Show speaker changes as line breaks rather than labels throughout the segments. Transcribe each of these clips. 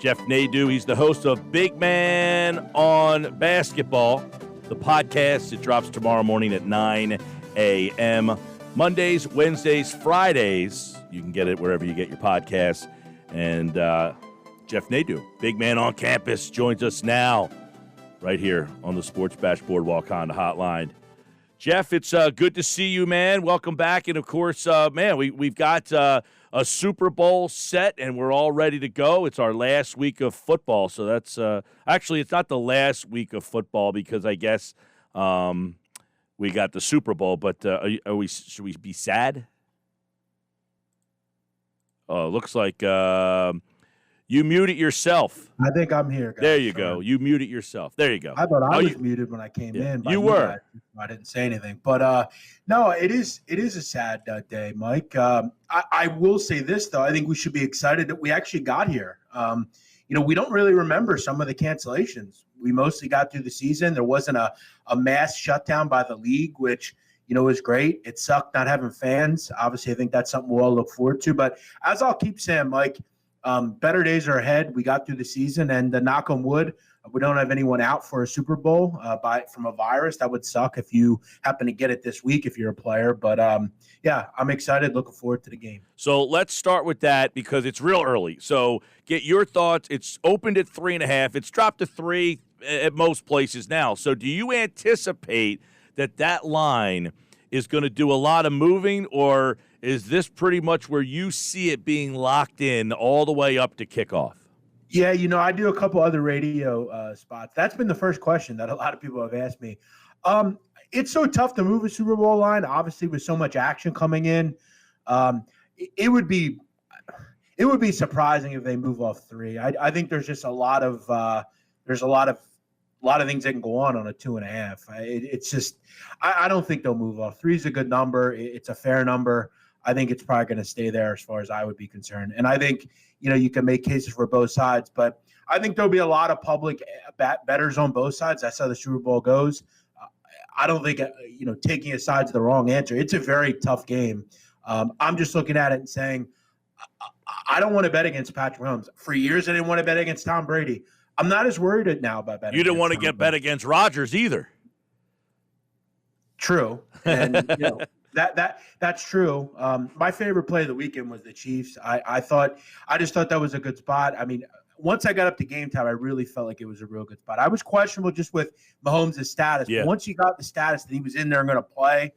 Jeff Nadu. He's the host of Big Man on Basketball, the podcast. It drops tomorrow morning at 9 a.m. Mondays, Wednesdays, Fridays. You can get it wherever you get your podcasts. And Jeff Nadu, Big Man on Campus, joins us now right here on the Sports Bash Boardwalk Honda Hotline. Jeff, it's good to see you, man. Welcome back. And, of course, man, we've got a Super Bowl set, and we're all ready to go. It's our last week of football. So that's actually, it's not the last week of football because I guess we got the Super Bowl. But should we be sad? Looks like you muted yourself.
I think I'm here, guys.
There you go. You muted yourself. There you go.
I thought I was muted when I came in.
You were.
I didn't say anything. But, no, it is a sad day, Mike. I will say this, though. I think we should be excited that we actually got here. We don't really remember some of the cancellations. We mostly got through the season. There wasn't a mass shutdown by the league, which, was great. It sucked not having fans. Obviously, I think that's something we'll all look forward to. But as I'll keep saying, Mike, better days are ahead. We got through the season, and knock on wood, we don't have anyone out for a Super Bowl from a virus. That would suck if you happen to get it this week if you're a player. But, yeah, I'm excited, looking forward to the game.
So let's start with that because it's real early. So get your thoughts. It's opened at 3.5. It's dropped to 3 at most places now. So do you anticipate that line is going to do a lot of moving, or is this pretty much where you see it being locked in all the way up to kickoff?
Yeah, I do a couple other radio spots. That's been the first question that a lot of people have asked me. It's so tough to move a Super Bowl line, obviously, with so much action coming in. It would be surprising if they move off 3. I think there's just a lot of things that can go on a 2.5. It's just I don't think they'll move off. 3 is a good number. It's a fair number. I think it's probably going to stay there as far as I would be concerned. And I think, you can make cases for both sides, but I think there'll be a lot of public bettors on both sides. That's how the Super Bowl goes. I don't think, taking a side's the wrong answer. It's a very tough game. I'm just looking at it and saying, I don't want to bet against Patrick Mahomes. For years, I didn't want to bet against Tom Brady. I'm not as worried now about betting.
You didn't want to get bet against Rodgers either.
True. And, that's true. My favorite play of the weekend was the Chiefs. I just thought that was a good spot. I mean, once I got up to game time, I really felt like it was a real good spot. I was questionable just with Mahomes' status.
Yeah.
But once you got the status that he was in there and going to play,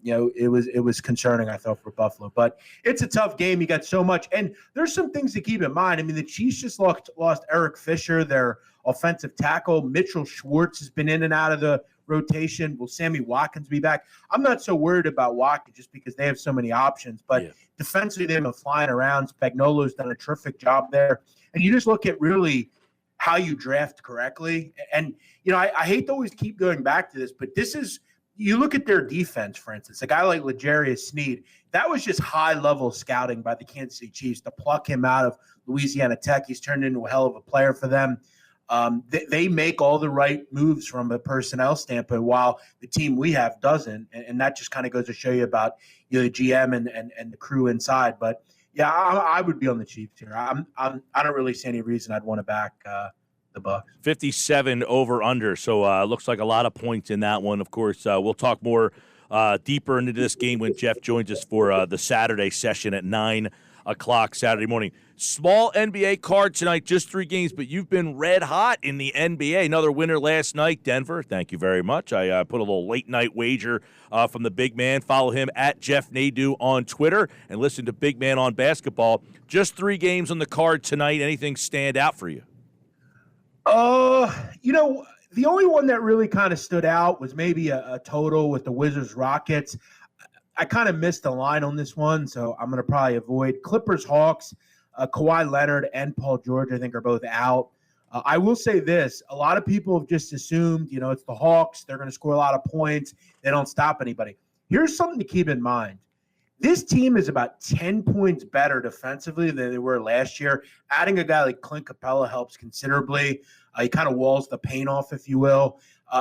it was concerning, I thought, for Buffalo. But it's a tough game. You got so much. And there's some things to keep in mind. I mean, the Chiefs just lost Eric Fisher, their offensive tackle. Mitchell Schwartz has been in and out of the rotation. Will Sammy Watkins be back? I'm not so worried about Watkins just because they have so many options. But defensively, they've been flying around. Spagnuolo's done a terrific job there. And you just look at really how you draft correctly. And, I hate to always keep going back to this, but this is – you look at their defense, for instance, a guy like L'Jarius Sneed, that was just high-level scouting by the Kansas City Chiefs to pluck him out of Louisiana Tech. He's turned into a hell of a player for them. They make all the right moves from a personnel standpoint while the team we have doesn't, and that just kind of goes to show you about the GM and the crew inside. But, yeah, I would be on the Chiefs here. I don't really see any reason I'd want to back the Bucs. 57
over under. So looks like a lot of points in that one. Of course, we'll talk more deeper into this game when Jeff joins us for the Saturday session at 9 o'clock Saturday morning. Small NBA card tonight, just 3 games, but you've been red hot in the NBA. Another winner last night, Denver. Thank you very much. I put a little late night wager from the big man. Follow him at Jeff Nadu on Twitter and listen to Big Man on Basketball. Just 3 games on the card tonight. Anything stand out for you?
The only one that really kind of stood out was maybe a total with the Wizards-Rockets. I kind of missed the line on this one, so I'm going to probably avoid. Clippers-Hawks, Kawhi Leonard and Paul George, I think, are both out. I will say this. A lot of people have just assumed, it's the Hawks. They're going to score a lot of points. They don't stop anybody. Here's something to keep in mind. This team is about 10 points better defensively than they were last year. Adding a guy like Clint Capella helps considerably. He kind of walls the paint off, if you will.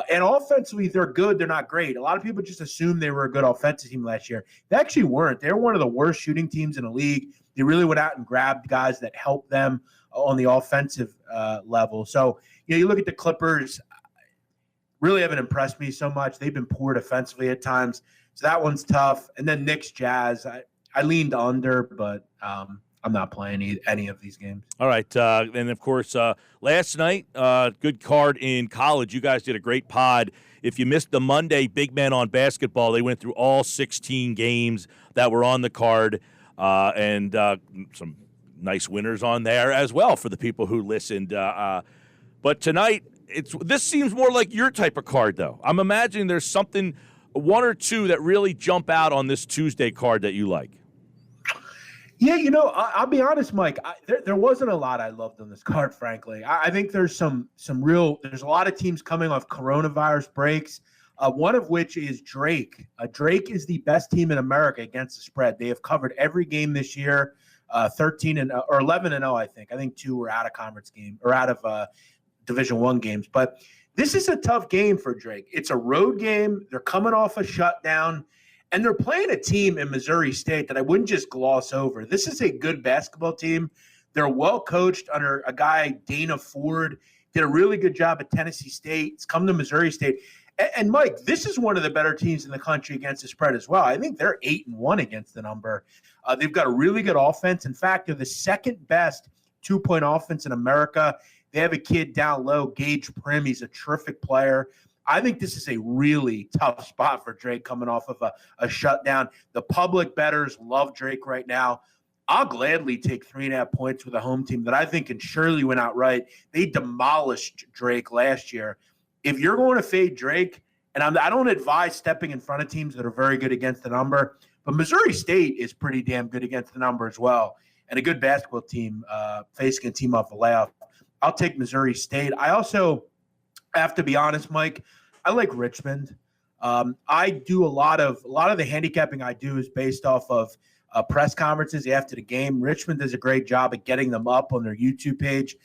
And offensively, they're good. They're not great. A lot of people just assumed they were a good offensive team last year. They actually weren't. They were one of the worst shooting teams in the league. They really went out and grabbed guys that helped them on the offensive level. So, you look at the Clippers, really haven't impressed me so much. They've been poor defensively at times. So that one's tough. And then Knicks Jazz, I leaned under, but I'm not playing any of these games.
All right. And, of course, last night, good card in college. You guys did a great pod. If you missed the Monday Big Man on Basketball, they went through all 16 games that were on the card, and some nice winners on there as well for the people who listened. But tonight, this seems more like your type of card, though. I'm imagining there's something, one or two, that really jump out on this Tuesday card that you like.
Yeah, I'll be honest, Mike. There wasn't a lot I loved on this card, frankly. I think there's there's a lot of teams coming off coronavirus breaks, one of which is Drake. Drake is the best team in America against the spread. They have covered every game this year, 11-0, I think. I think 2 were out of conference game or out of Division I games. But this is a tough game for Drake. It's a road game. They're coming off a shutdown. And they're playing a team in Missouri State that I wouldn't just gloss over. This is a good basketball team. They're well coached under a guy, Dana Ford, did a really good job at Tennessee State. It's come to Missouri State. And Mike, this is one of the better teams in the country against the spread as well. I think they're 8-1 against the number. They've got a really good offense. In fact, they're the second best 2-point offense in America. They have a kid down low, Gage Prim. He's a terrific player. I think this is a really tough spot for Drake coming off of a shutdown. The public bettors love Drake right now. I'll gladly take 3.5 points with a home team that I think can surely win outright. They demolished Drake last year. If you're going to fade Drake, and I don't advise stepping in front of teams that are very good against the number, but Missouri State is pretty damn good against the number as well. And a good basketball team facing a team off a layoff. I'll take Missouri State. I also have to be honest, Mike, I like Richmond. I do a lot of the handicapping I do is based off of press conferences after the game. Richmond does a great job at getting them up on their YouTube page.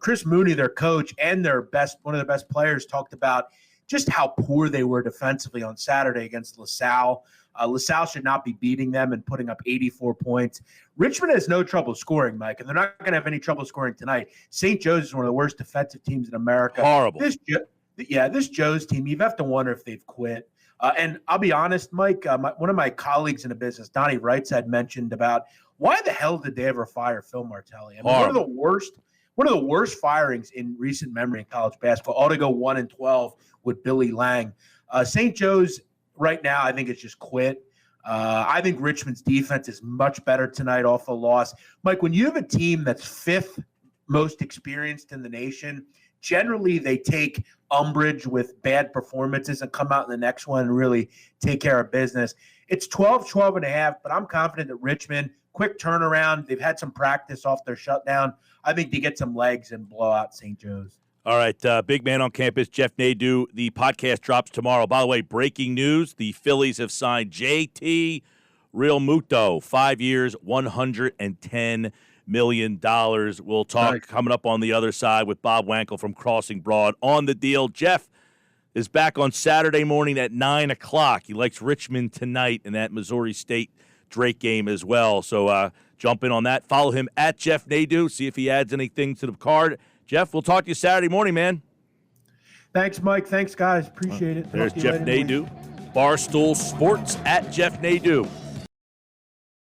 Chris Mooney, their coach, and one of their best players, talked about just how poor they were defensively on Saturday against LaSalle. LaSalle should not be beating them and putting up 84 points. Richmond has no trouble scoring, Mike, and they're not going to have any trouble scoring tonight. St. Joe's is one of the worst defensive teams in America.
Horrible.
This Joe's team, you have to wonder if they've quit. And I'll be honest, Mike, one of my colleagues in the business, Donnie Wrights, had mentioned about why the hell did they ever fire Phil Martelli? I mean, one of the worst firings in recent memory in college basketball. Ought to go 1-12 with Billy Lang. St. Joe's right now, I think it's just quit. I think Richmond's defense is much better tonight off a loss. Mike, when you have a team that's 5th most experienced in the nation, generally they take umbrage with bad performances and come out in the next one and really take care of business. It's 12.5, but I'm confident that Richmond, quick turnaround. They've had some practice off their shutdown. I think they get some legs and blow out St. Joe's.
All right, Big Man on Campus, Jeff Nadu. The podcast drops tomorrow. By the way, breaking news, the Phillies have signed JT Realmuto, 5 years, $110 million. We'll talk coming up on the other side with Bob Wankel from Crossing Broad on the deal. Jeff is back on Saturday morning at 9 o'clock. He likes Richmond tonight in that Missouri State Drake game as well. So jump in on that. Follow him at Jeff Nadu. See if he adds anything to the card. Jeff, we'll talk to you Saturday morning, man.
Thanks, Mike. Thanks, guys. Appreciate it.
There's Jeff Nadu. Barstool Sports at Jeff Nadu.